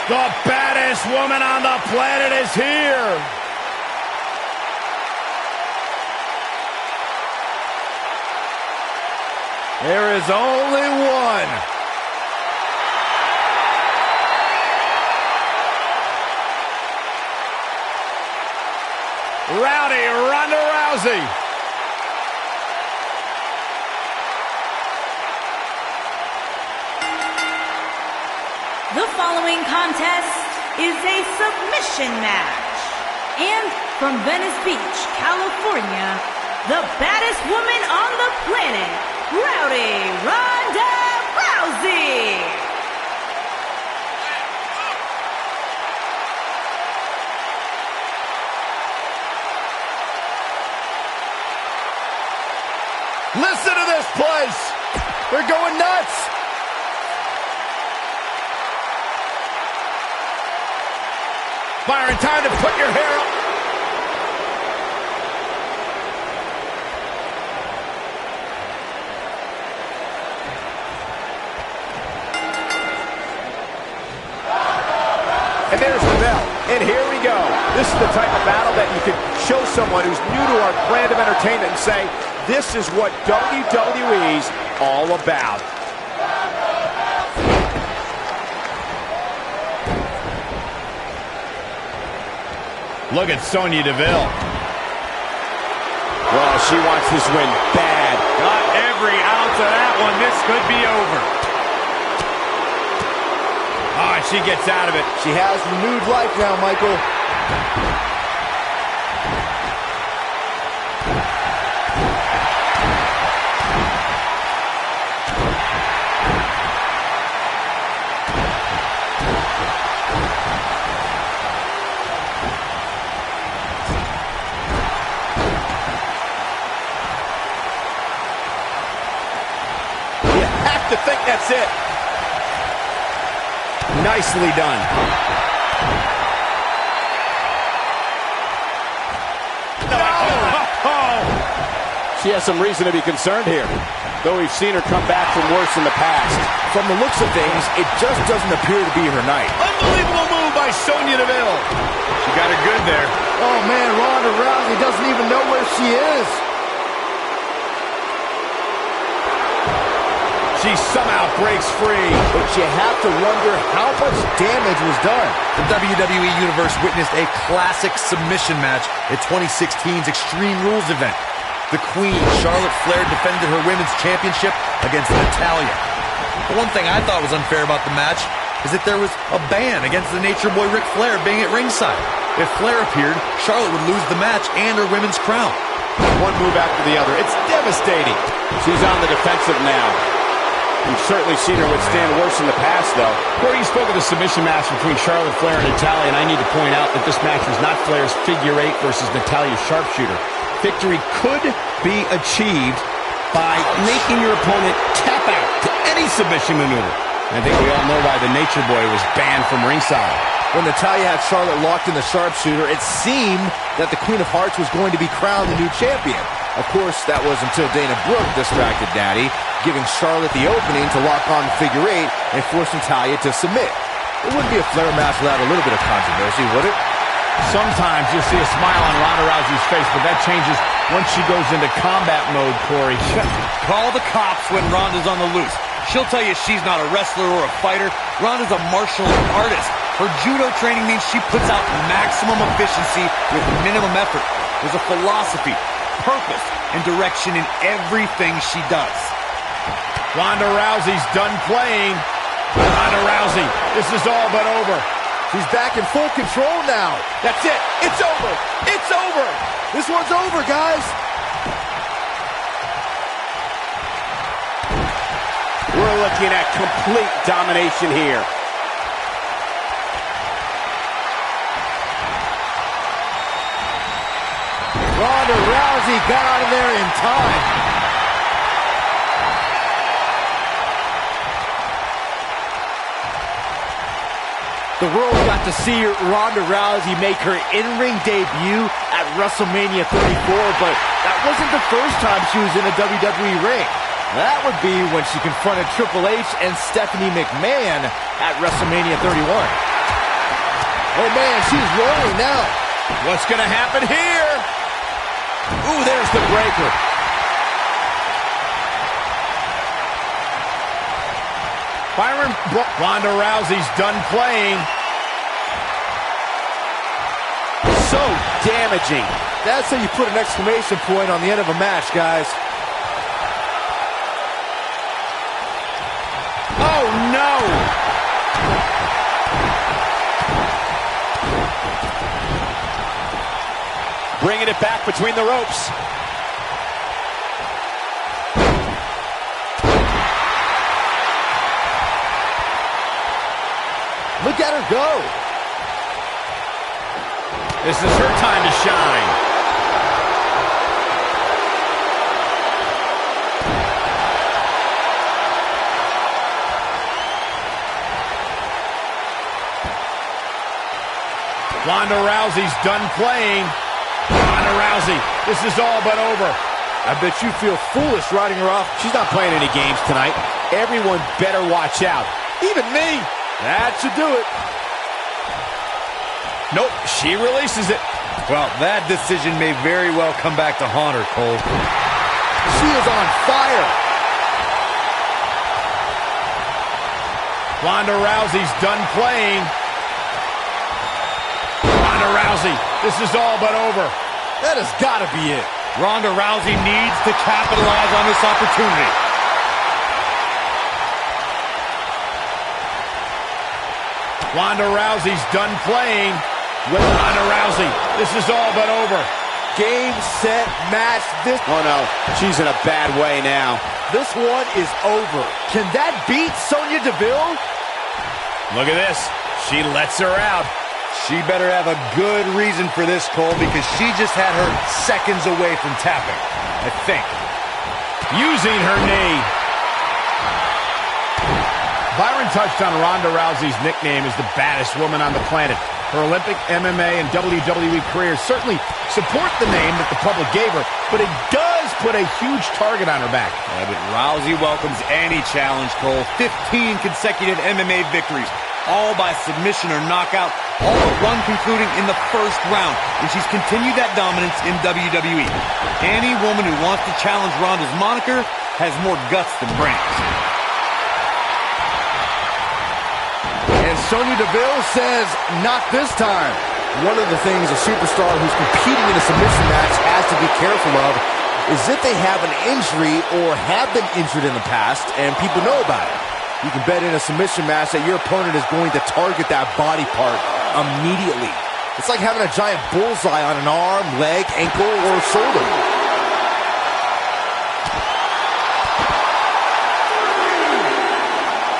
The baddest woman on the planet is here. There is only one. Rowdy Ronda Rousey. The following contest is a submission match. And from Venice Beach, California, the baddest woman on the planet, Rowdy Ronda Rousey. Listen to this place. They're going nuts. Byron, time to put your hair up. And there's the bell. And here we go. This is the type of battle that you can show someone who's new to our brand of entertainment and say, this is what WWE's all about. Look at Sonya Deville. Well, she wants this win bad. Got every ounce of that one. This could be over. Oh, and she gets out of it. She has renewed life now, Michael. To think that's it. Nicely done. She has some reason to be concerned here, though we've seen her come back from worse in the past. From the looks of things, it just doesn't appear to be her night. Unbelievable move by Sonya Deville. She got it good there. Oh, man, Ronda Rousey doesn't even know where she is. She somehow breaks free. But you have to wonder how much damage was done. The WWE Universe witnessed a classic submission match at 2016's Extreme Rules event. The Queen, Charlotte Flair, defended her Women's Championship against Natalya. The one thing I thought was unfair about the match is that there was a ban against the Nature Boy Ric Flair being at ringside. If Flair appeared, Charlotte would lose the match and her women's crown. One move after the other. It's devastating. She's on the defensive now. We've certainly seen her withstand worse in the past, though. Corey, you spoke of the submission match between Charlotte Flair and Natalya, and I need to point out that this match was not Flair's figure eight versus Natalya's sharpshooter. Victory could be achieved by making your opponent tap out to any submission maneuver. I think we all know why the Nature Boy was banned from ringside. When Natalya had Charlotte locked in the sharpshooter, it seemed that the Queen of Hearts was going to be crowned the new champion. Of course, that was until Dana Brooke distracted Natty, giving Charlotte the opening to lock on the figure eight and force Natalya to submit. It wouldn't be a Flair match without a little bit of controversy, would it? Sometimes you'll see a smile on Ronda Rousey's face, but that changes once she goes into combat mode, Corey. Call the cops when Ronda's on the loose. She'll tell you she's not a wrestler or a fighter. Ronda's a martial artist. Her judo training means she puts out maximum efficiency with minimum effort. There's a philosophy, purpose, and direction in everything she does. Ronda Rousey's done playing. Ronda Rousey, this is all but over. She's back in full control now. That's it. It's over. It's over. This one's over, guys. We're looking at complete domination here. Ronda Rousey got out of there in time. The world got to see Ronda Rousey make her in-ring debut at WrestleMania 34, but that wasn't the first time she was in a WWE ring. That would be when she confronted Triple H and Stephanie McMahon at WrestleMania 31. Oh, man, she's rolling now. What's going to happen here? Ooh, there's the breaker. Byron, Ronda Rousey's done playing. So damaging. That's how you put an exclamation point on the end of a match, guys. Oh, no! Bringing it back between the ropes. Look at her go. This is her time to shine. Ronda Rousey's done playing. Ronda Rousey, this is all but over. I bet you feel foolish riding her off. She's not playing any games tonight. Everyone better watch out. Even me. That should do it. Nope, she releases it. Well, that decision may very well come back to haunt her, Cole. She is on fire. Ronda Rousey's done playing. Ronda Rousey, this is all but over. That has got to be it. Ronda Rousey needs to capitalize on this opportunity. Ronda Rousey's done playing. With Ronda Rousey, this is all but over. Game, set, match. Oh no, she's in a bad way now. This one is over. Can that beat Sonya Deville? Look at this. She lets her out. She better have a good reason for this, Cole, because she just had her seconds away from tapping, I think. Using her knee. Byron touched on Ronda Rousey's nickname as the baddest woman on the planet. Her Olympic, MMA, and WWE careers certainly support the name that the public gave her, but it does put a huge target on her back. Yeah, but Rousey welcomes any challenge, Cole. 15 consecutive MMA victories, all by submission or knockout, all but one concluding in the first round, and she's continued that dominance in WWE. Any woman who wants to challenge Ronda's moniker has more guts than brains. And Sonya Deville says, not this time. One of the things a superstar who's competing in a submission match has to be careful of is if they have an injury or have been injured in the past and people know about it. You can bet in a submission match that your opponent is going to target that body part immediately. It's like having a giant bullseye on an arm, leg, ankle, or shoulder.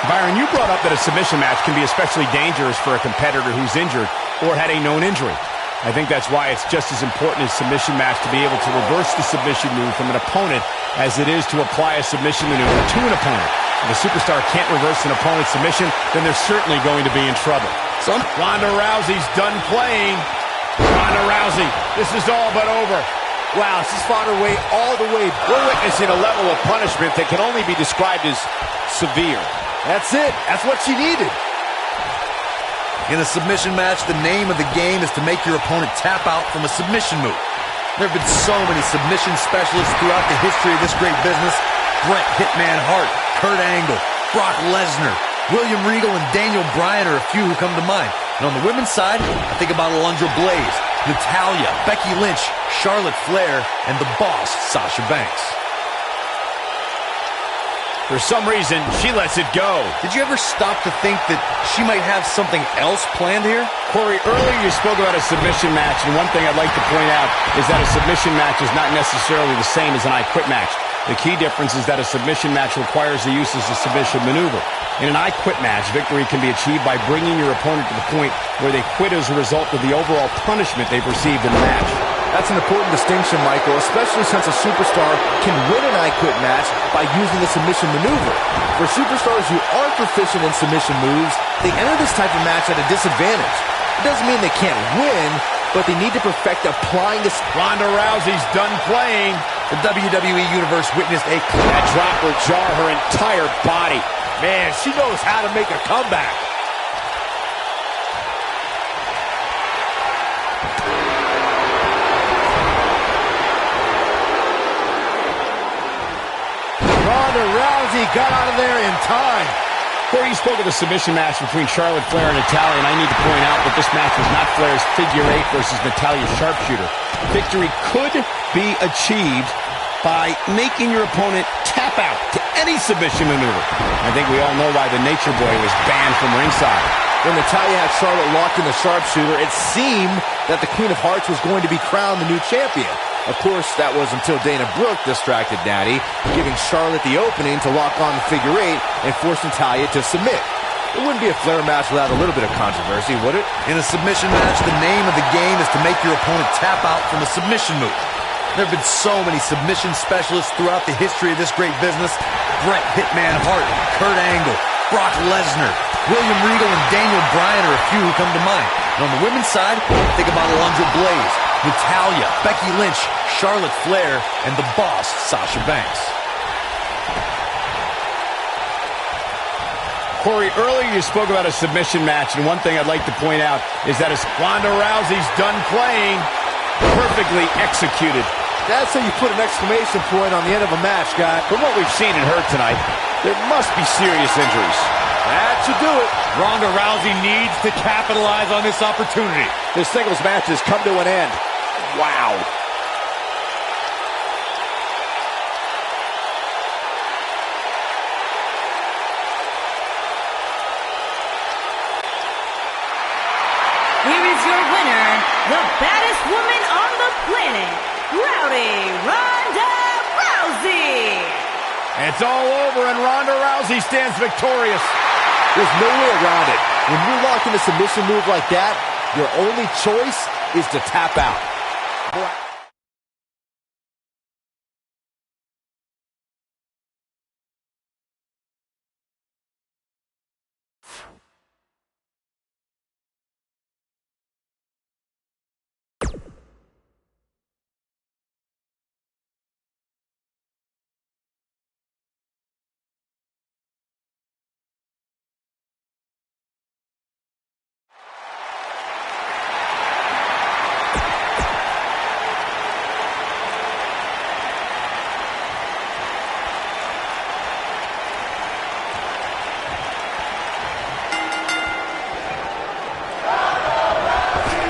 Byron, you brought up that a submission match can be especially dangerous for a competitor who's injured or had a known injury. I think that's why it's just as important as submission match to be able to reverse the submission move from an opponent as it is to apply a submission maneuver to an opponent. If a superstar can't reverse an opponent's submission, then they're certainly going to be in trouble. Ronda Rousey's done playing. Ronda Rousey, this is all but over. Wow, she's fought her way all the way. We're witnessing a level of punishment that can only be described as severe. That's it. That's what she needed. In a submission match, the name of the game is to make your opponent tap out from a submission move. There have been so many submission specialists throughout the history of this great business. Bret Hitman Hart, Kurt Angle, Brock Lesnar, William Regal, and Daniel Bryan are a few who come to mind. And on the women's side, I think about Alundra Blaze, Natalya, Becky Lynch, Charlotte Flair, and the boss, Sasha Banks. For some reason, she lets it go. Did you ever stop to think that she might have something else planned here? Corey, earlier you spoke about a submission match, and one thing I'd like to point out is that a submission match is not necessarily the same as an I Quit match. The key difference is that a submission match requires the use of a submission maneuver. In an I Quit match, victory can be achieved by bringing your opponent to the point where they quit as a result of the overall punishment they've received in the match. That's an important distinction, Michael, especially since a superstar can win an I Quit match by using the submission maneuver. For superstars who aren't proficient in submission moves, they enter this type of match at a disadvantage. It doesn't mean they can't win, but they need to perfect applying this. Ronda Rousey's done playing. The WWE Universe witnessed that drop will jar her entire body. Man, she knows how to make a comeback. got out of there in time. Corey, you spoke of the submission match between Charlotte Flair and Natalya, and I need to point out that this match was not Flair's figure 8 versus Natalya's sharpshooter. Victory could be achieved by making your opponent tap out to any submission maneuver. I think we all know why the Nature Boy was banned from ringside. When Natalya had Charlotte locked in the sharpshooter, it seemed that the Queen of Hearts was going to be crowned the new champion. Of course, that was until Dana Brooke distracted Natty, giving Charlotte the opening to lock on the figure 8 and force Natalya to submit. It wouldn't be a Flair match without a little bit of controversy, would it? In a submission match, the name of the game is to make your opponent tap out from a submission move. There have been so many submission specialists throughout the history of this great business. Bret Hitman Hart, Kurt Angle, Brock Lesnar, William Regal, and Daniel Bryan are a few who come to mind. And on the women's side, think about Alundra Blaze, Natalya, Becky Lynch, Charlotte Flair, and the boss, Sasha Banks. Corey, earlier you spoke about a submission match, and one thing I'd like to point out is that as Ronda Rousey's done playing, perfectly executed. That's how you put an exclamation point on the end of a match, guy. From what we've seen and heard tonight, there must be serious injuries. That should do it. Ronda Rousey needs to capitalize on this opportunity. This singles match has come to an end. Wow. Here is your winner, the baddest woman on the planet, Ronda Rousey. It's all over, and Ronda Rousey stands victorious. There's no way around it. When you're locked in a submission move like that, your only choice is to tap out.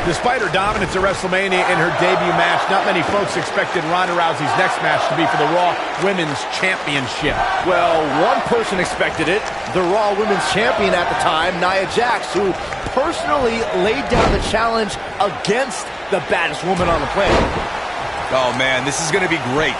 Despite her dominance at WrestleMania in her debut match, not many folks expected Ronda Rousey's next match to be for the Raw Women's Championship. Well, one person expected it, the Raw Women's Champion at the time, Nia Jax, who personally laid down the challenge against the baddest woman on the planet. Oh, man, this is going to be great.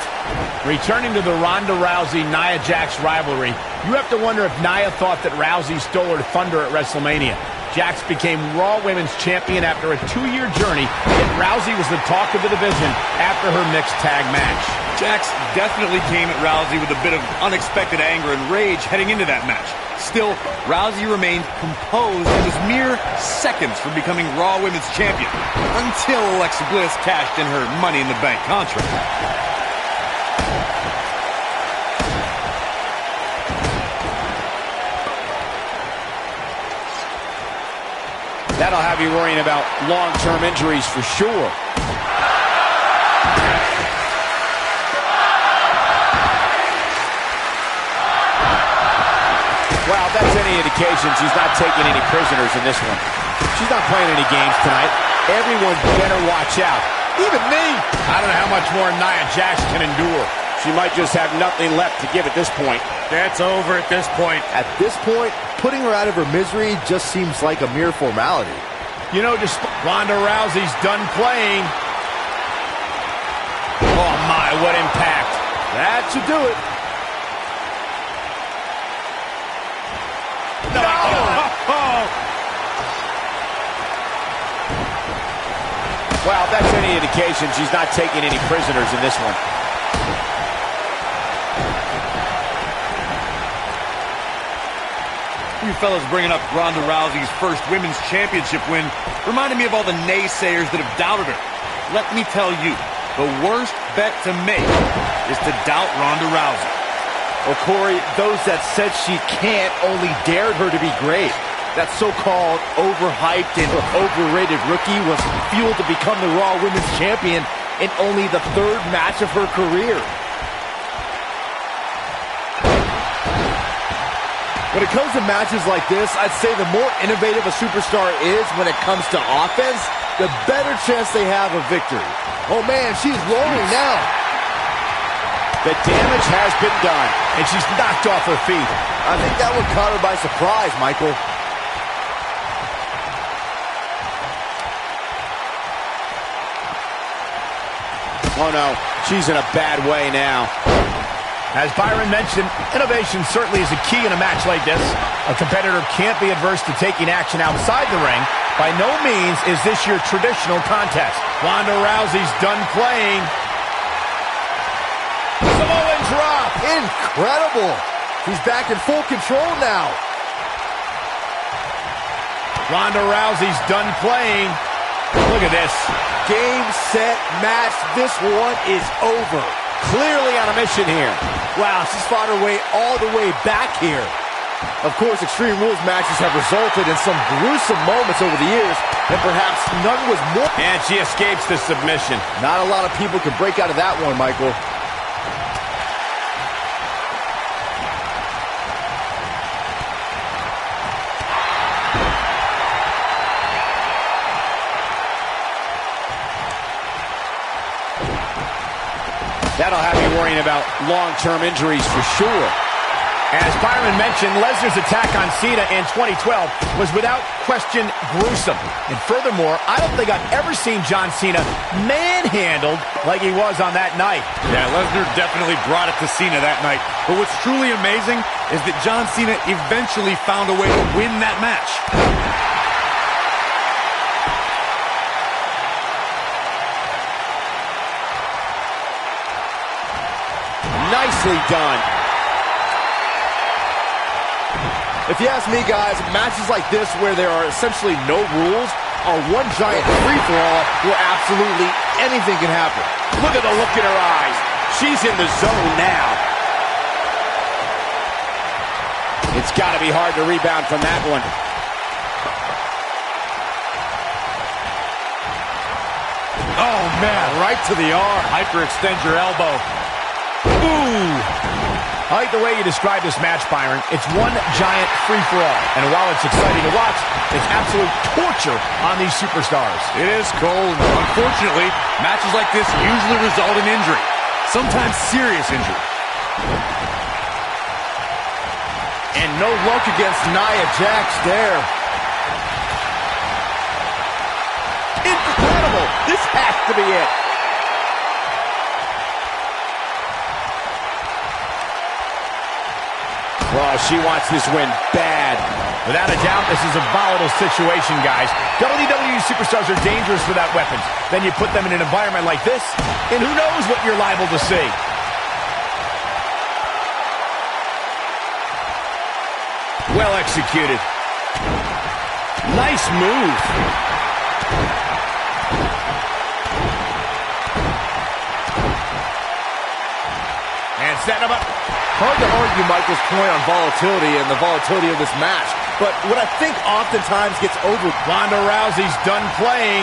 Returning to the Ronda Rousey-Nia Jax rivalry, you have to wonder if Nia thought that Rousey stole her thunder at WrestleMania. Jax became Raw Women's Champion after a 2-year journey, and Rousey was the talk of the division after her mixed tag match. Jax definitely came at Rousey with a bit of unexpected anger and rage heading into that match. Still, Rousey remained composed and was mere seconds from becoming Raw Women's Champion until Alexa Bliss cashed in her Money in the Bank contract. That'll have you worrying about long-term injuries for sure. Well, if that's any indication, she's not taking any prisoners in this one. She's not playing any games tonight. Everyone better watch out. Even me. I don't know how much more Nia Jax can endure. She might just have nothing left to give at this point. That's over at this point. At this point, putting her out of her misery just seems like a mere formality. You know, just Ronda Rousey's done playing. Oh, my, what impact. That should do it. No! Oh. Well, if that's any indication, she's not taking any prisoners in this one. You fellas bringing up Ronda Rousey's first Women's Championship win reminded me of all the naysayers that have doubted her. Let me tell you, the worst bet to make is to doubt Ronda Rousey. Well, Corey, those that said she can't only dared her to be great. That so-called overhyped and overrated rookie was fueled to become the Raw Women's Champion in only the 3rd match of her career. When it comes to matches like this, I'd say the more innovative a superstar is when it comes to offense, the better chance they have of victory. Oh man, she's rolling now. The damage has been done, and she's knocked off her feet. I think that one caught her by surprise, Michael. Oh no, she's in a bad way now. As Byron mentioned, innovation certainly is a key in a match like this. A competitor can't be adverse to taking action outside the ring. By no means is this your traditional contest. Ronda Rousey's done playing. Samoan drop. Incredible. He's back in full control now. Ronda Rousey's done playing. Look at this. Game, set, match. This one is over. Clearly on a mission here. Wow, she's fought her way all the way back here. Of course, Extreme Rules matches have resulted in some gruesome moments over the years, and perhaps none was more. And she escapes the submission. Not a lot of people can break out of that one, Michael. That'll have you worrying about long-term injuries for sure. As Byron mentioned, Lesnar's attack on Cena in 2012 was without question gruesome. And furthermore, I don't think I've ever seen John Cena manhandled like he was on that night. Yeah, Lesnar definitely brought it to Cena that night. But what's truly amazing is that John Cena eventually found a way to win that match. Nicely done. If you ask me, guys, matches like this where there are essentially no rules are one giant free-for-all where absolutely anything can happen. Look at the look in her eyes. She's in the zone now. It's got to be hard to rebound from that one. Oh, man, right to the arm. Hyperextend your elbow. Ooh. I like the way you describe this match, Byron. It's one giant free-for-all. And while it's exciting to watch, it's absolute torture on these superstars. It is, Cole. Unfortunately, matches like this usually result in injury. Sometimes serious injury. And no luck against Nia Jax there. Incredible. This has to be it. Well, she wants this win bad. Without a doubt, this is a volatile situation, guys. WWE superstars are dangerous without weapons. Then you put them in an environment like this, and who knows what you're liable to see. Well executed. Nice move. And setting him up. Hard to argue Michael's point on volatility and the volatility of this match. But what I think oftentimes gets over... Ronda Rousey's done playing.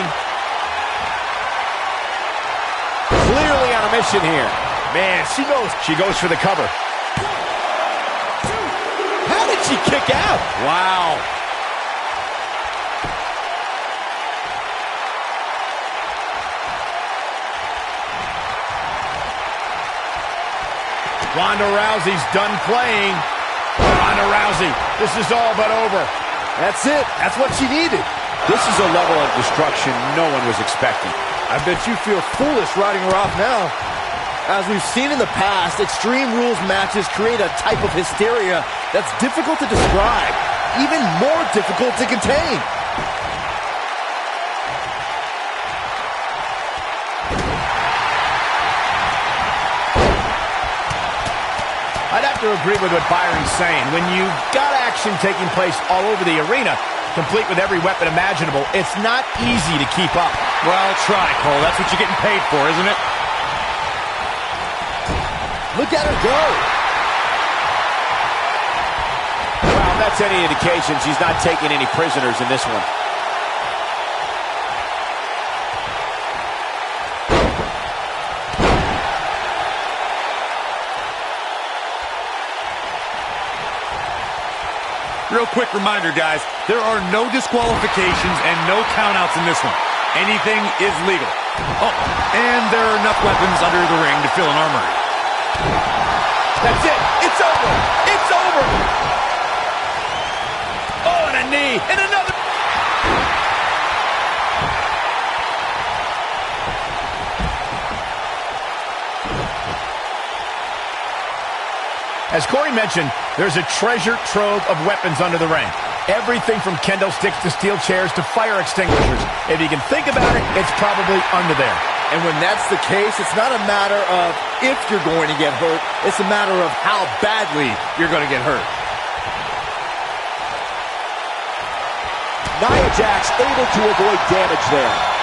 Clearly on a mission here. Man, she goes for the cover. How did she kick out? Wow. Ronda Rousey's done playing. Ronda Rousey, this is all but over. That's it. That's what she needed. This is a level of destruction no one was expecting. I bet you feel foolish writing her off now. As we've seen in the past, Extreme Rules matches create a type of hysteria that's difficult to describe, even more difficult to contain. I'd have to agree with what Byron's saying. When you've got action taking place all over the arena, complete with every weapon imaginable, it's not easy to keep up. Well, try, Cole. That's what you're getting paid for, isn't it? Look at her go. Well, if that's any indication, she's not taking any prisoners in this one. Real quick reminder, guys, there are no disqualifications and no countouts in this one. Anything is legal. Oh, and there are enough weapons under the ring to fill an armory. That's it. It's over. It's over. Oh, and a knee. And another. As Corey mentioned, there's a treasure trove of weapons under the ring. Everything from kendo sticks to steel chairs to fire extinguishers. If you can think about it, it's probably under there. And when that's the case, it's not a matter of if you're going to get hurt. It's a matter of how badly you're going to get hurt. Nia Jax able to avoid damage there.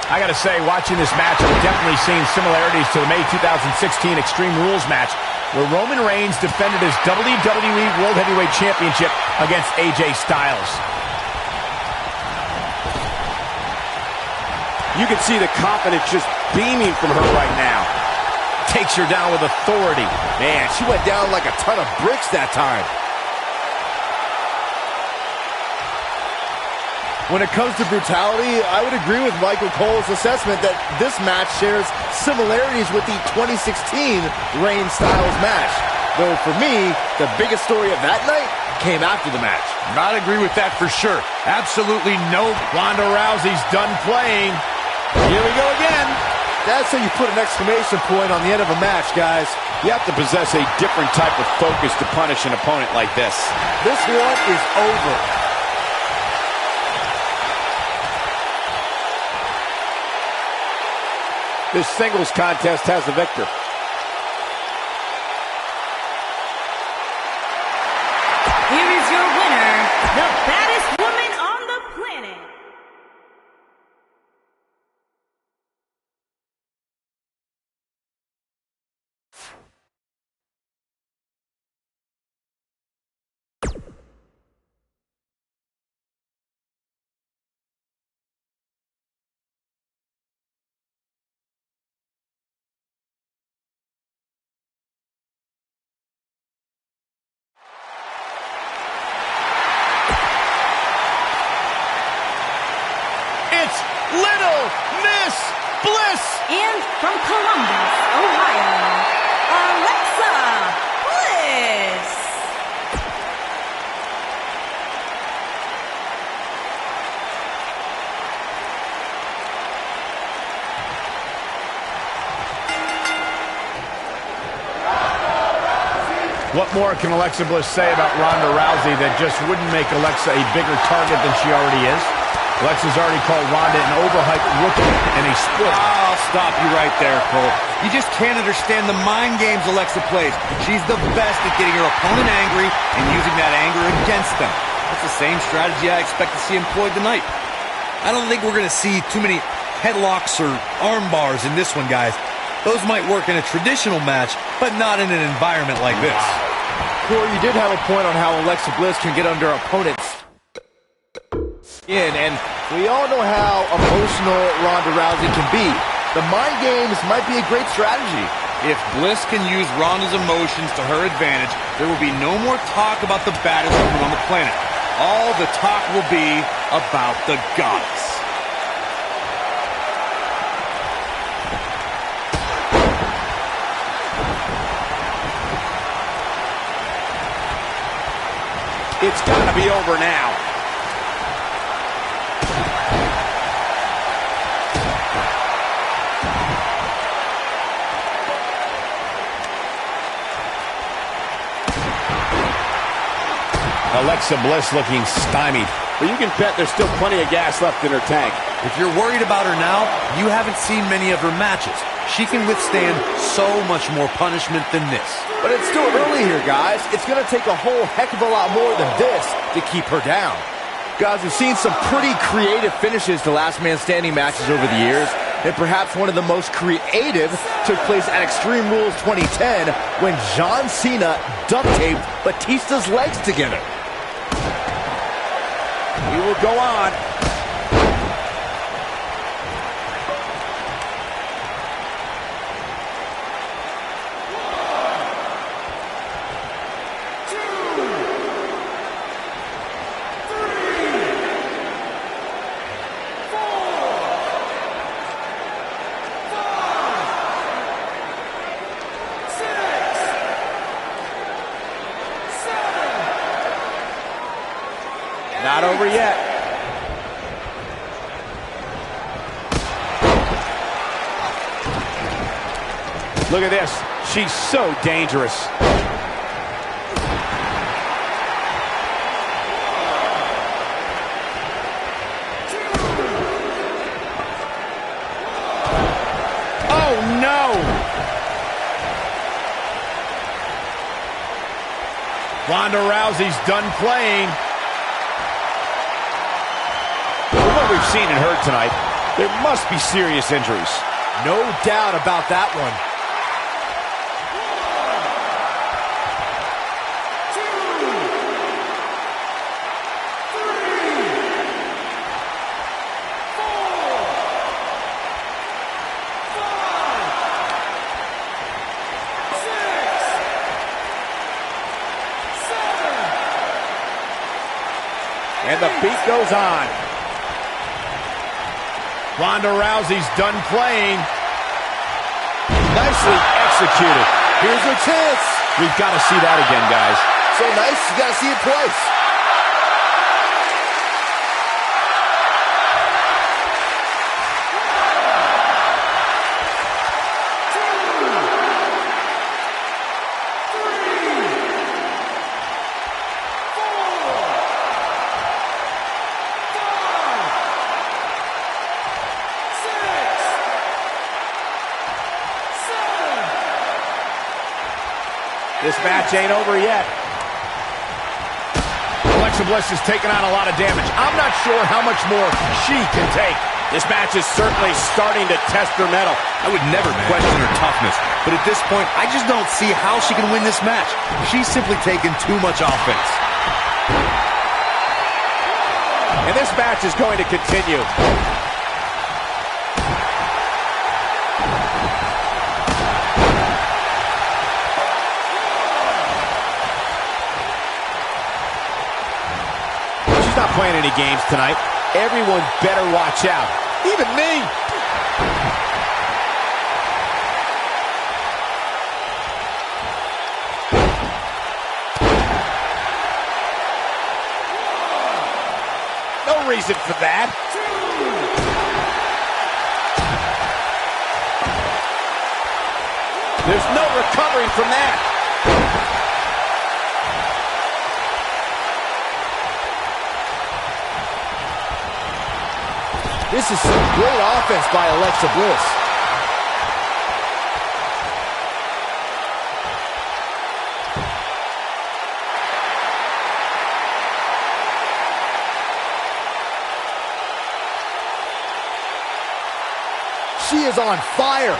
I gotta say, watching this match, I've definitely seen similarities to the May 2016 Extreme Rules match, where Roman Reigns defended his WWE World Heavyweight Championship against AJ Styles. You can see the confidence just beaming from her right now. Takes her down with authority. Man, she went down like a ton of bricks that time. When it comes to brutality, I would agree with Michael Cole's assessment that this match shares similarities with the 2016 Reigns-Styles match. Though for me, the biggest story of that night came after the match. I'd agree with that for sure. Absolutely no. Ronda Rousey's done playing. Here we go again. That's how you put an exclamation point on the end of a match, guys. You have to possess a different type of focus to punish an opponent like this. This one is over. This singles contest has a victor. Here is your winner, the baddest woman on the planet. Little Miss Bliss. And from Columbus, Ohio, Alexa Bliss. What more can Alexa Bliss say about Ronda Rousey that just wouldn't make Alexa a bigger target than she already is? Alexa's already called Ronda an overhyped rookie and a split. I'll stop you right there, Cole. You just can't understand the mind games Alexa plays. She's the best at getting her opponent angry and using that anger against them. That's the same strategy I expect to see employed tonight. I don't think we're going to see too many headlocks or arm bars in this one, guys. Those might work in a traditional match, but not in an environment like this. Corey, you did have a point on how Alexa Bliss can get under opponents' skin, and we all know how emotional Ronda Rousey can be. The mind games might be a great strategy. If Bliss can use Ronda's emotions to her advantage, there will be no more talk about the baddest woman on the planet. All the talk will be about the goddess. It's got to be over now. Alexa Bliss looking stymied. But you can bet there's still plenty of gas left in her tank. If you're worried about her now, you haven't seen many of her matches. She can withstand so much more punishment than this. But it's still early here, guys. It's going to take a whole heck of a lot more than this to keep her down. Guys, we've seen some pretty creative finishes to last man standing matches over the years. And perhaps one of the most creative took place at Extreme Rules 2010 when John Cena duct taped Batista's legs together. We will go on. Not over yet. Look at this. She's so dangerous. Oh, no! Ronda Rousey's done playing. From what we've seen and heard tonight, there must be serious injuries. No doubt about that one. And the beat goes on. Ronda Rousey's done playing. Nicely executed. Here's her chance. We've got to see that again, guys. So nice, you got to see it twice. This match ain't over yet. Alexa Bliss has taken on a lot of damage. I'm not sure how much more she can take. This match is certainly starting to test her mettle. I would never question her toughness, but at this point, I just don't see how she can win this match. She's simply taken too much offense. And this match is going to continue. Not playing any games tonight. Everyone better watch out. Even me. No reason for that. There's no recovery from that. This is some great offense by Alexa Bliss. She is on fire.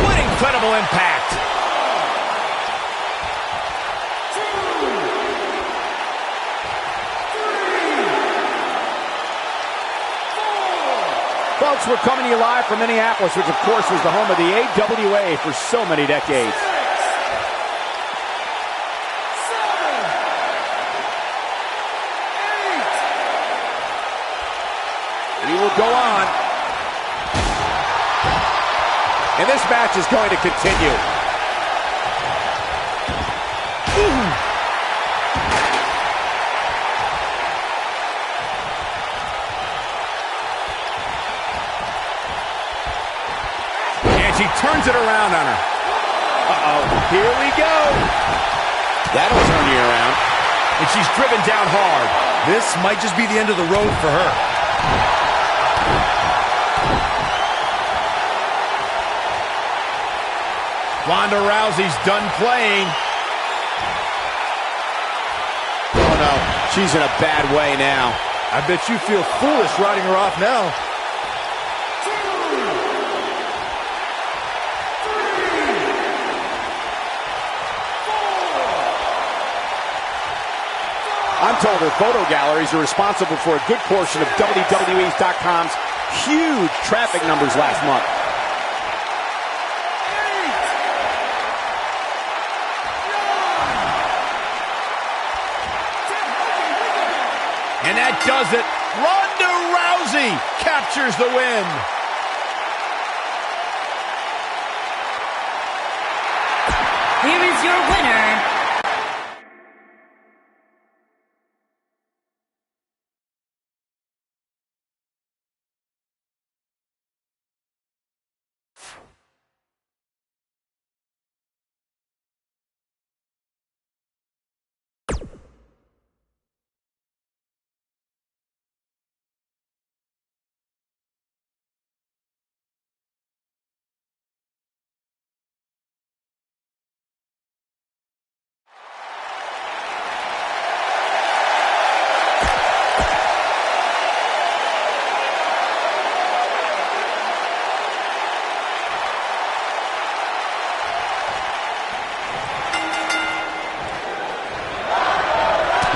What incredible impact. Folks, we're coming to you live from Minneapolis, which of course was the home of the AWA for so many decades. We will go on. And this match is going to continue. She turns it around on her. Uh-oh, here we go. That'll turn you around. And she's driven down hard. This might just be the end of the road for her. Ronda Rousey's done playing. Oh, no. She's in a bad way now. I bet you feel foolish riding her off now. I'm told her photo galleries are responsible for a good portion of WWE's.com's huge traffic numbers last month. And that does it. Ronda Rousey captures the win. here is your winner,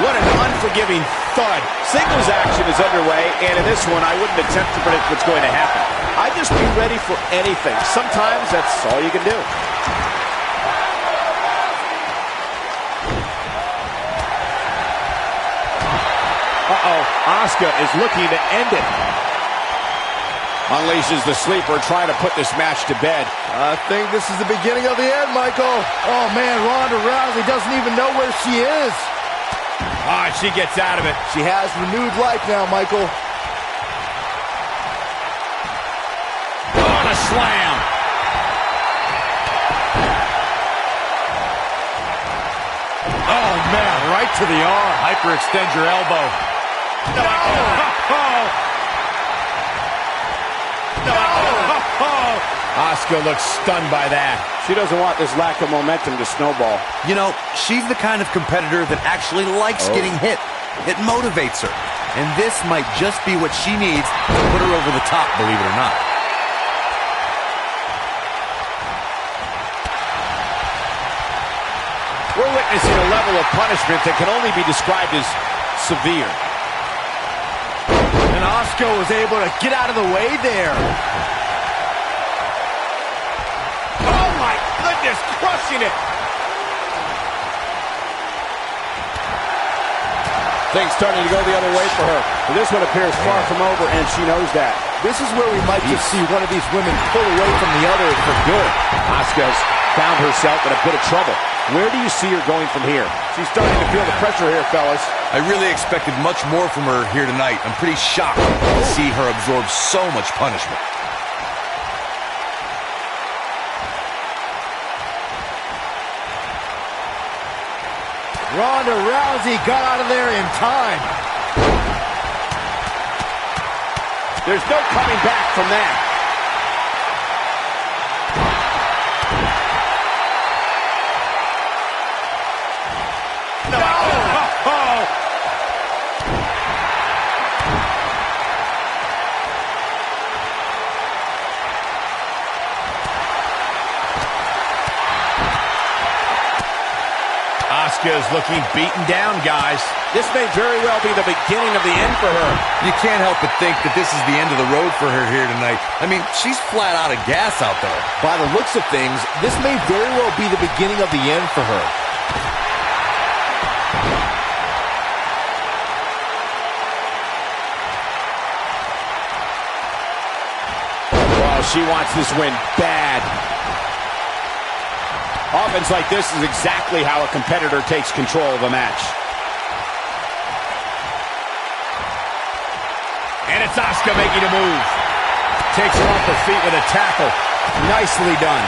What an unforgiving thud. Singles action is underway, and in this one, I wouldn't attempt to predict what's going to happen. I'd just be ready for anything. Sometimes that's all you can do. Uh-oh, Asuka is looking to end it. Unleashes the sleeper, trying to put this match to bed. I think this is the beginning of the end, Michael. Oh, man, Ronda Rousey doesn't even know where she is. Ah, she gets out of it. She has renewed life now, Michael. Oh, and a slam. Oh, man, right to the arm. Hyperextend your elbow. No! Asuka looks stunned by that. She doesn't want this lack of momentum to snowball. You know, she's the kind of competitor that actually likes getting hit. It motivates her. And this might just be what she needs to put her over the top, believe it or not. We're witnessing a level of punishment that can only be described as severe. And Asuka was able to get out of the way there. Oh my goodness, crushing it! Things starting to go the other way for her. But this one appears far from over, and she knows that. This is where we might just see one of these women pull away from the other for good. Asuka's found herself in a bit of trouble. Where do you see her going from here? She's starting to feel the pressure here, fellas. I really expected much more from her here tonight. I'm pretty shocked to see her absorb so much punishment. Ronda Rousey got out of there in time. There's no coming back from that. Asuka is looking beaten down, guys. This may very well be the beginning of the end for her. You can't help but think that this is the end of the road for her here tonight. I mean, she's flat out of gas out there. By the looks of things, this may very well be the beginning of the end for her. Well, she wants this win bad. Offense like this is exactly how a competitor takes control of a match. And it's Asuka making a move. Takes her off her feet with a tackle. Nicely done.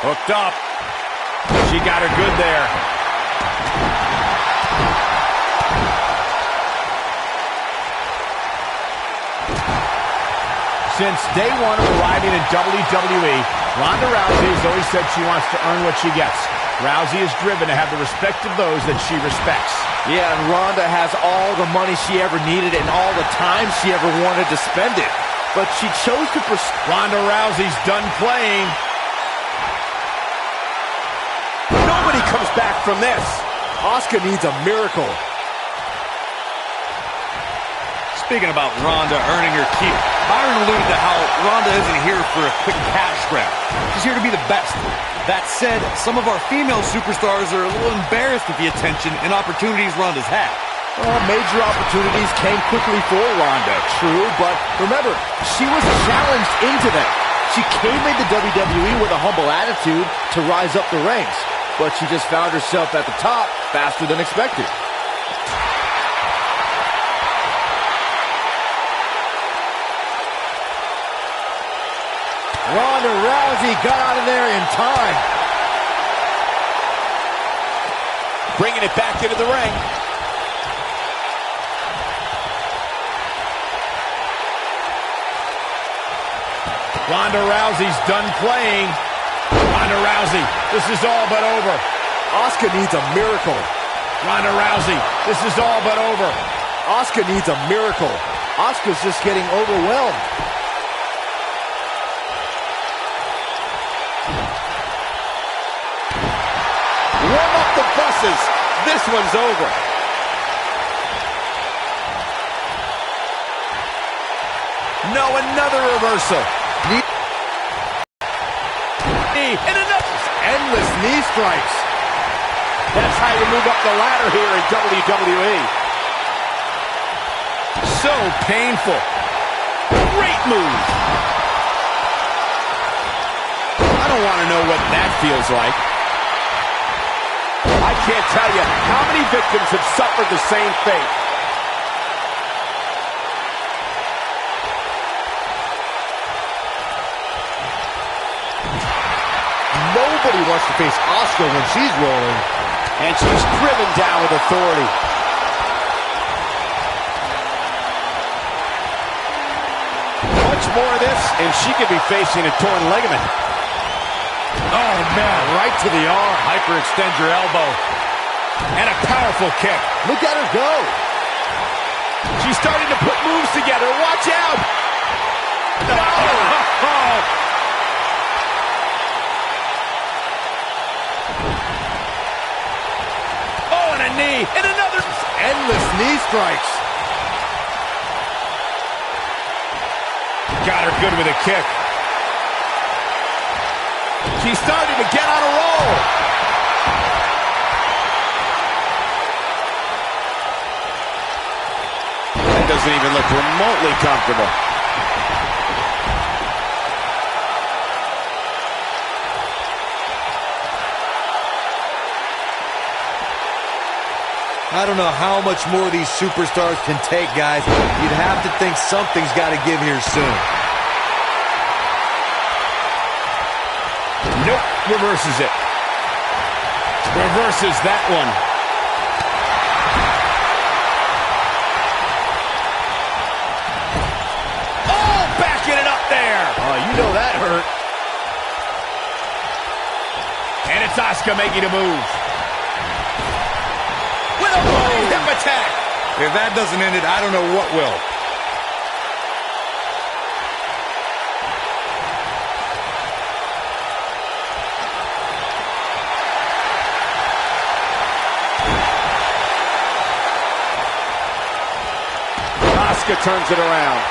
Hooked up. She got her good there. Since day one of arriving in WWE, Ronda Rousey has always said she wants to earn what she gets. Rousey is driven to have the respect of those that she respects. Yeah, and Ronda has all the money she ever needed and all the time she ever wanted to spend it. But she chose to pursue. Ronda Rousey's done playing. Nobody comes back from this. Asuka needs a miracle. Speaking about Ronda earning her keep, Byron alluded to how Ronda isn't here for a quick cash grab. She's here to be the best. That said, some of our female superstars are a little embarrassed with the attention and opportunities Ronda's had. Well, major opportunities came quickly for Ronda, true, but remember, she was challenged into them. She came into WWE with a humble attitude to rise up the ranks, but she just found herself at the top faster than expected. Ronda Rousey got out of there in time. Bringing it back into the ring. Ronda Rousey's done playing. Ronda Rousey, this is all but over. Asuka needs a miracle. Ronda Rousey, this is all but over. Asuka needs a miracle. Asuka's just getting overwhelmed. Warm up the buses. This one's over. No, another reversal. Knee, and another. Endless knee strikes. That's how you move up the ladder here in WWE. So painful. Great move. I don't want to know what that feels like. I can't tell you how many victims have suffered the same fate. Nobody wants to face Asuka when she's rolling. And she's driven down with authority. Much more of this, and she could be facing a torn ligament. Oh, man, right to the arm. Hyperextend your elbow. And a powerful kick. Look at her go. She's starting to put moves together. Watch out! Oh, and a knee, and another. Endless knee strikes. Got her good with a kick. She's starting to get on a roll. That doesn't even look remotely comfortable. I don't know how much more these superstars can take, guys. You'd have to think something's got to give here soon. Nope, reverses it. Reverses that one. Oh, backing it up there. Oh, you know that hurt. And it's Asuka making a move. With a low hip attack. If that doesn't end it, I don't know what will. Asuka turns it around.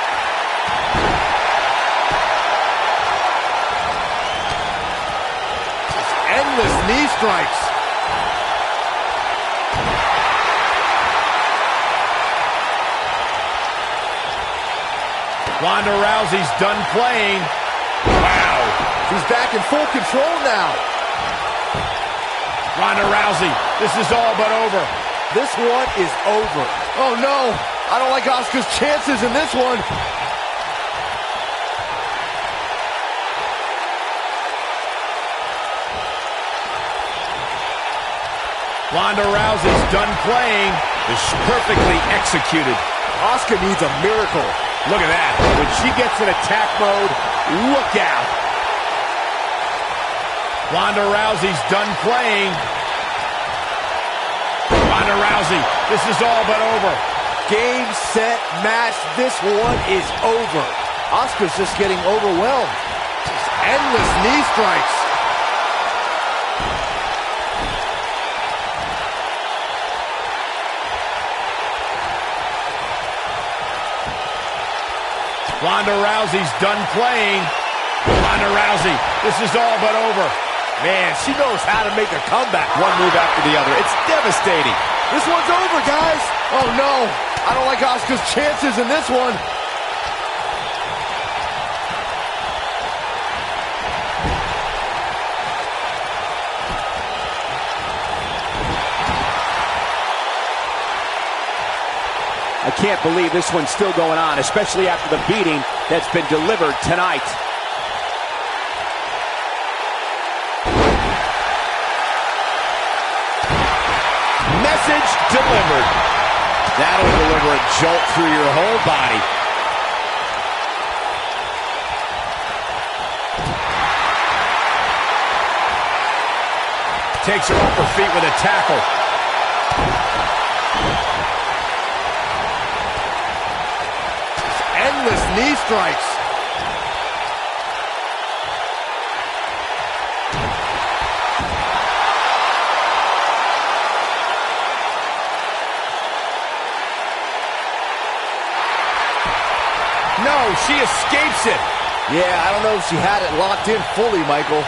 Endless knee strikes. Ronda Rousey's done playing. Wow. She's back in full control now. Ronda Rousey, this is all but over. This one is over. Oh, no. I don't like Asuka's chances in this one. Ronda Rousey's done playing. This is perfectly executed. Asuka needs a miracle. Look at that. When she gets in attack mode, look out. Ronda Rousey's done playing. Ronda Rousey, this is all but over. Game, set, match. This one is over. Asuka's just getting overwhelmed. Just endless knee strikes. Ronda Rousey's done playing. Ronda Rousey, this is all but over. Man, she knows how to make a comeback. One move after the other. It's devastating. This one's over, guys. Oh no, I don't like Asuka's chances in this one. I can't believe this one's still going on, especially after the beating that's been delivered tonight. Message delivered. That'll deliver a jolt through your whole body. Takes her off her feet with a tackle. Endless knee strikes. No, she escapes it. Yeah, I don't know if she had it locked in fully, Michael.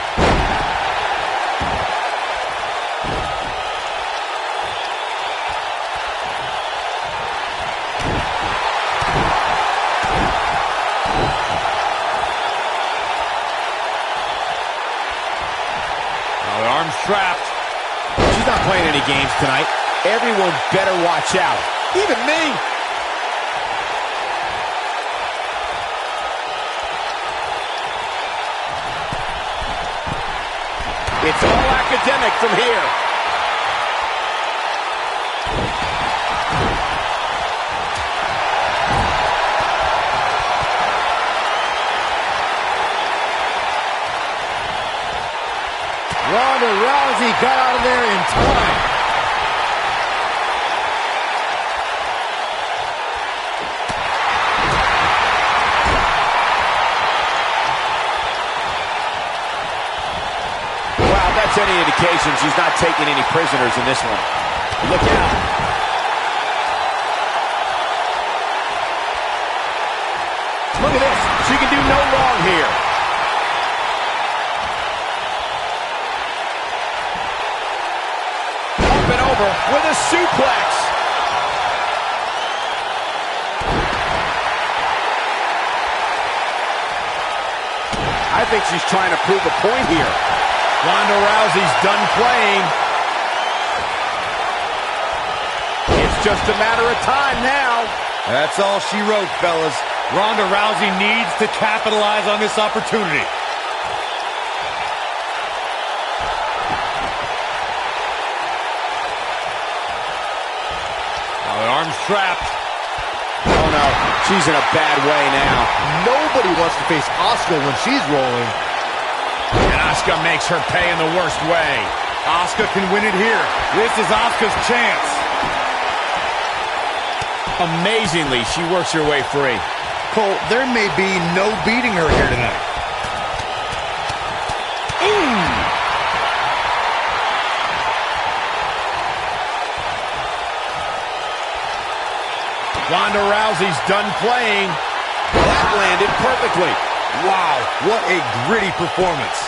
Oh, the arm's trapped. She's not playing any games tonight. Everyone better watch out. Even me. It's all academic from here. Ronda Rousey got out of there in time. Any indication she's not taking any prisoners in this one. Look out. Look at this. She can do no wrong here. Up and over with a suplex. I think she's trying to prove a point here. Ronda Rousey's done playing. It's just a matter of time now. That's all she wrote, fellas. Ronda Rousey needs to capitalize on this opportunity. Oh, the arm's trapped. Oh no, she's in a bad way now. Nobody wants to face Asuka when she's rolling. And Asuka makes her pay in the worst way. Asuka can win it here. This is Asuka's chance. Amazingly, she works her way free. Cole, there may be no beating her here tonight. Ronda Rousey's done playing. That landed perfectly. Wow, what a gritty performance.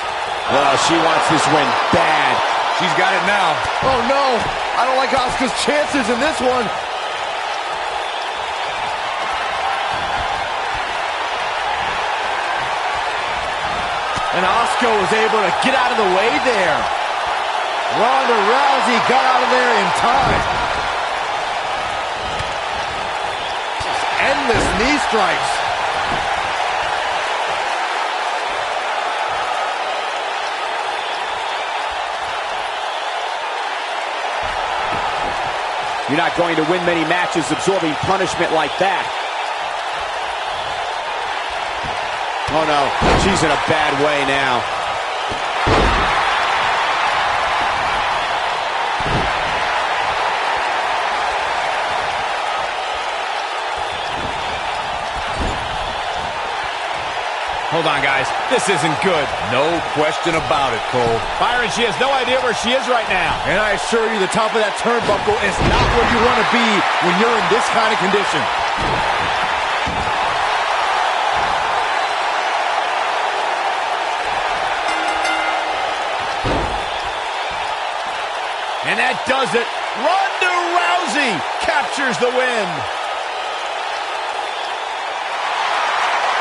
Well, she wants this win bad. She's got it now. Oh no, I don't like Asuka's chances in this one. And Asuka was able to get out of the way there. Ronda Rousey got out of there in time. Endless knee strikes. You're not going to win many matches absorbing punishment like that. Oh no, she's in a bad way now. Hold on, guys. This isn't good. No question about it, Cole. Byron, she has no idea where she is right now. And I assure you, the top of that turnbuckle is not where you want to be when you're in this kind of condition. And that does it. Ronda Rousey Rousey captures the win.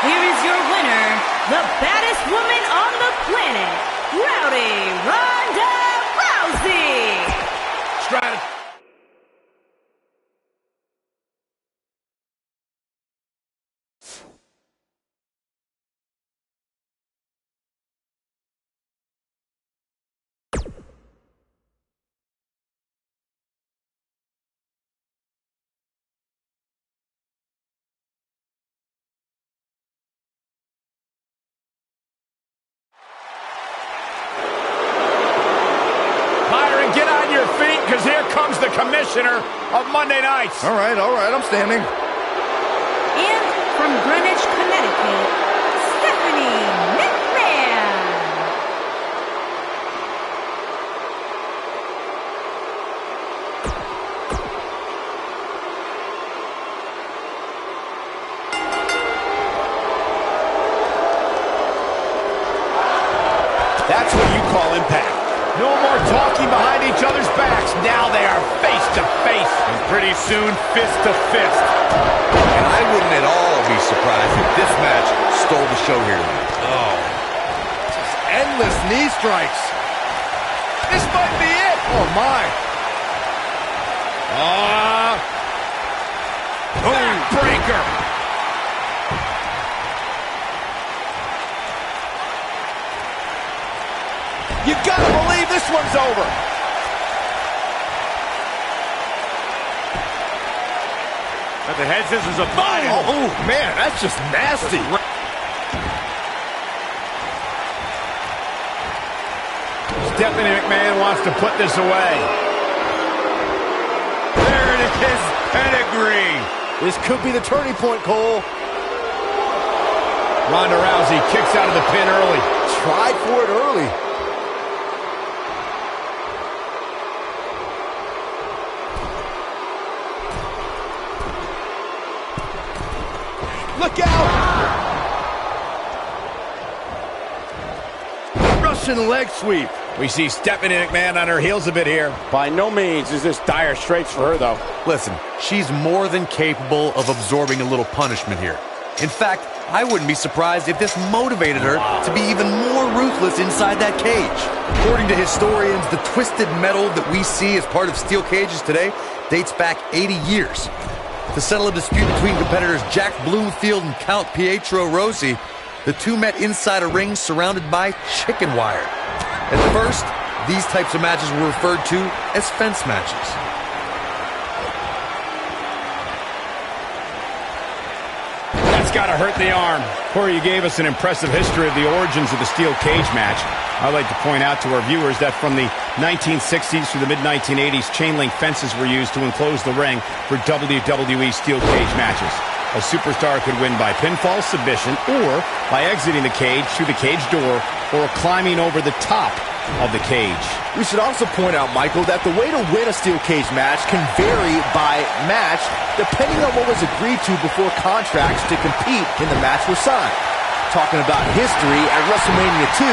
Here is your winner, the baddest woman on the planet, Rowdy Ronda Rousey. Strategy. Get on your feet, because here comes the commissioner of Monday nights. All right, I'm standing. And from Greenwich, Connecticut, Stephanie McMahon. That's what you call impact. No more talking behind each other's backs. Now they are face to face. And pretty soon, fist to fist. And I wouldn't at all be surprised if this match stole the show here tonight. Oh, just endless knee strikes. This might be it. Oh, my. Backbreaker. You gotta believe this one's over. But the head scissors of fighting. Oh, man, that's just nasty. Stephanie McMahon wants to put this away. There it is, pedigree. This could be the turning point, Cole. Ronda Rousey kicks out of the pin early. Tried for it early. Look out! Russian leg sweep. We see Stephanie McMahon on her heels a bit here. By no means is this dire straits for her, though. Listen, she's more than capable of absorbing a little punishment here. In fact, I wouldn't be surprised if this motivated her to be even more ruthless inside that cage. According to historians, the twisted metal that we see as part of steel cages today dates back 80 years. To settle a dispute between competitors Jack Bloomfield and Count Pietro Rossi, the two met inside a ring surrounded by chicken wire. At first, these types of matches were referred to as fence matches. That's got to hurt the arm. Corey, you gave us an impressive history of the origins of the steel cage match. I'd like to point out to our viewers that from the 1960s through the mid-1980s, chain link fences were used to enclose the ring for WWE steel cage matches. A superstar could win by pinfall, submission, or by exiting the cage through the cage door, or climbing over the top of the cage. We should also point out, Michael, that the way to win a steel cage match can vary by match depending on what was agreed to before contracts to compete in the match were signed. Talking about history, at WrestleMania 2,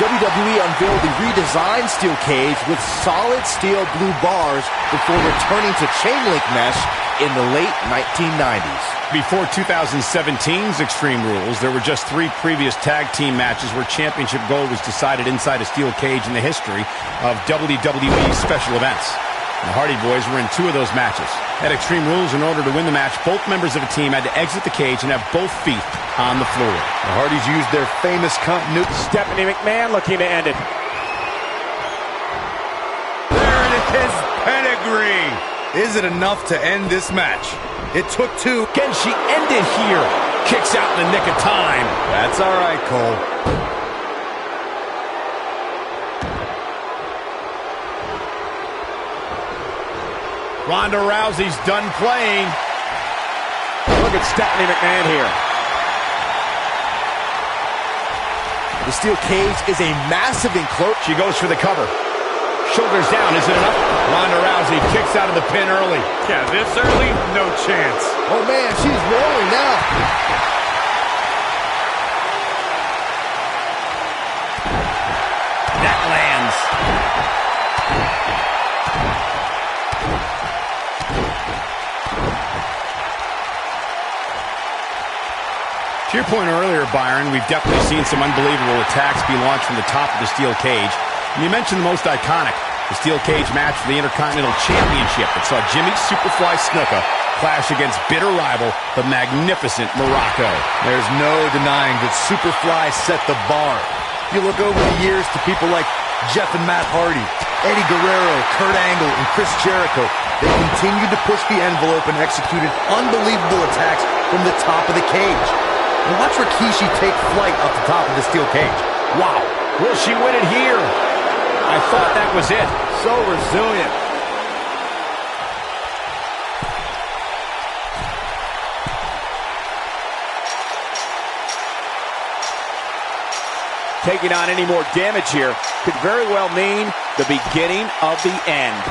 WWE unveiled the redesigned steel cage with solid steel blue bars before returning to chain link mesh in the late 1990s. Before 2017's Extreme Rules, there were just 3 previous tag team matches where championship gold was decided inside a steel cage in the history of WWE special events. The Hardy Boys were in 2 of those matches. At Extreme Rules, in order to win the match, both members of a team had to exit the cage and have both feet on the floor. The Hardys used their famous continuity. Stephanie McMahon looking to end it. There it is, pedigree. Is it enough to end this match? It took 2. Can she end it here? Kicks out in the nick of time. That's all right, Cole. Ronda Rousey's done playing. Look at Stephanie McMahon here. The steel cage is a massive enclosure. She goes for the cover. Shoulders down, is it enough? Ronda Rousey kicks out of the pin early. Yeah, this early, no chance. Oh, man, she's rolling now. That lands. To your point earlier, Byron, we've definitely seen some unbelievable attacks be launched from the top of the steel cage. And you mentioned the most iconic, the steel cage match for the Intercontinental Championship that saw Jimmy Superfly Snuka clash against bitter rival, the magnificent Morocco. There's no denying that Superfly set the bar. You look over the years to people like Jeff and Matt Hardy, Eddie Guerrero, Kurt Angle, and Chris Jericho. They continued to push the envelope and executed unbelievable attacks from the top of the cage. And watch Rikishi take flight off the top of the steel cage. Wow, will she win it here? I thought that was it. So resilient. Taking on any more damage here could very well mean the beginning of the end.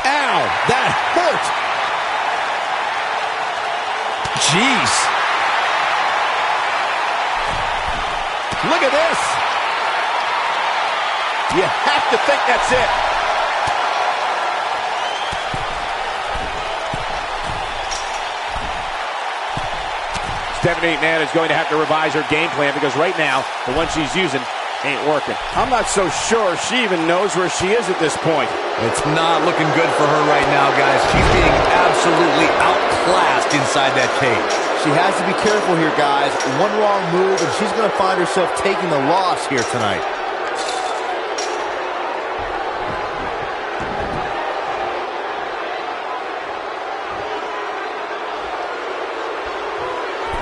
Ow, that hurt. Jeez. Look at this. You have to think that's it. Stephanie McMahon is going to have to revise her game plan because right now, the one she's using ain't working. I'm not so sure she even knows where she is at this point. It's not looking good for her right now, guys. She's being absolutely outclassed inside that cage. She has to be careful here, guys. One wrong move, and she's going to find herself taking the loss here tonight.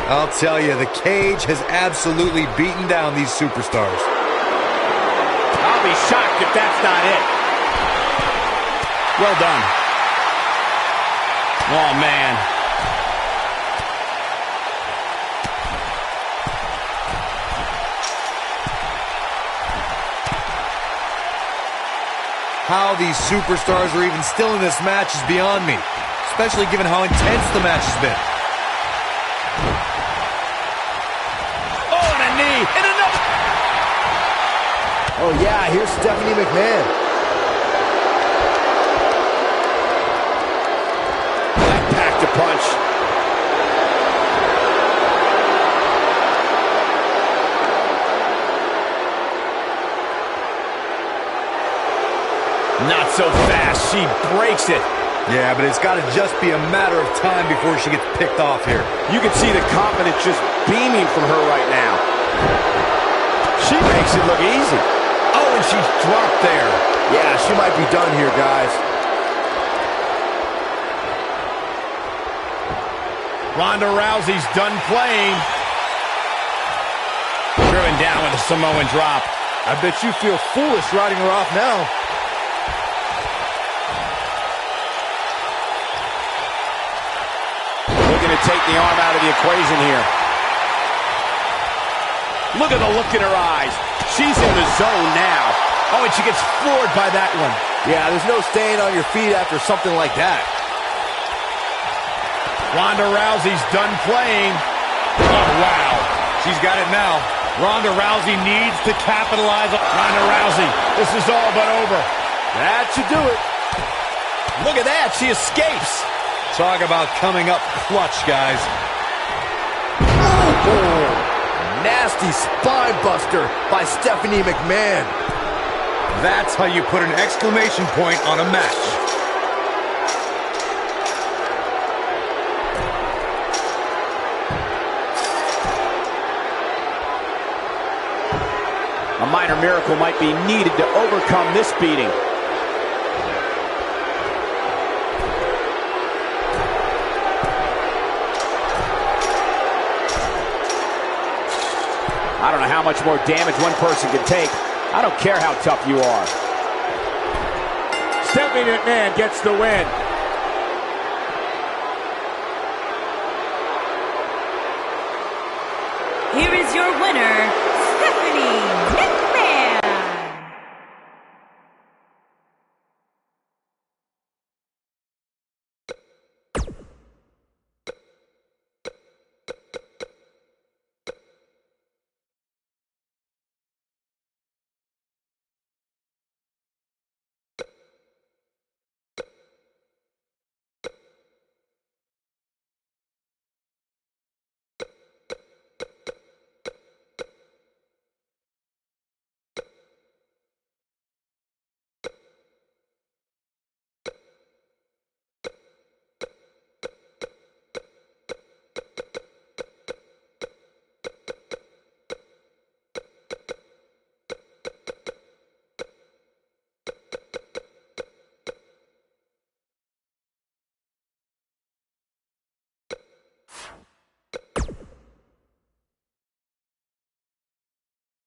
I'll tell you, the cage has absolutely beaten down these superstars. I'll be shocked if that's not it. Well done. Oh, man. How these superstars are even still in this match is beyond me, especially given how intense the match has been. Oh, and a knee, and another. Oh, yeah, here's Stephanie McMahon. That packed a punch. Not so fast. She breaks it. Yeah, but it's got to just be a matter of time before she gets picked off here. You can see the confidence just beaming from her right now. She makes it look easy. Oh, and she's dropped there. Yeah, she might be done here, guys. Ronda Rousey's done playing. Driven down with a Samoan drop. I bet you feel foolish riding her off now. Looking to take the arm out of the equation here. Look at the look in her eyes. She's in the zone now. Oh, and she gets floored by that one. Yeah, there's no staying on your feet after something like that. Ronda Rousey's done playing. Oh, wow. She's got it now. Ronda Rousey needs to capitalize on. Ronda Rousey, this is all but over. That should do it. Look at that. She escapes. Talk about coming up clutch, guys. Oh, nasty spine buster by Stephanie McMahon. That's how you put an exclamation point on a match. A minor miracle might be needed to overcome this beating. I don't know how much more damage one person can take. I don't care how tough you are. Stephanie McMahon gets the win. Here is your winner,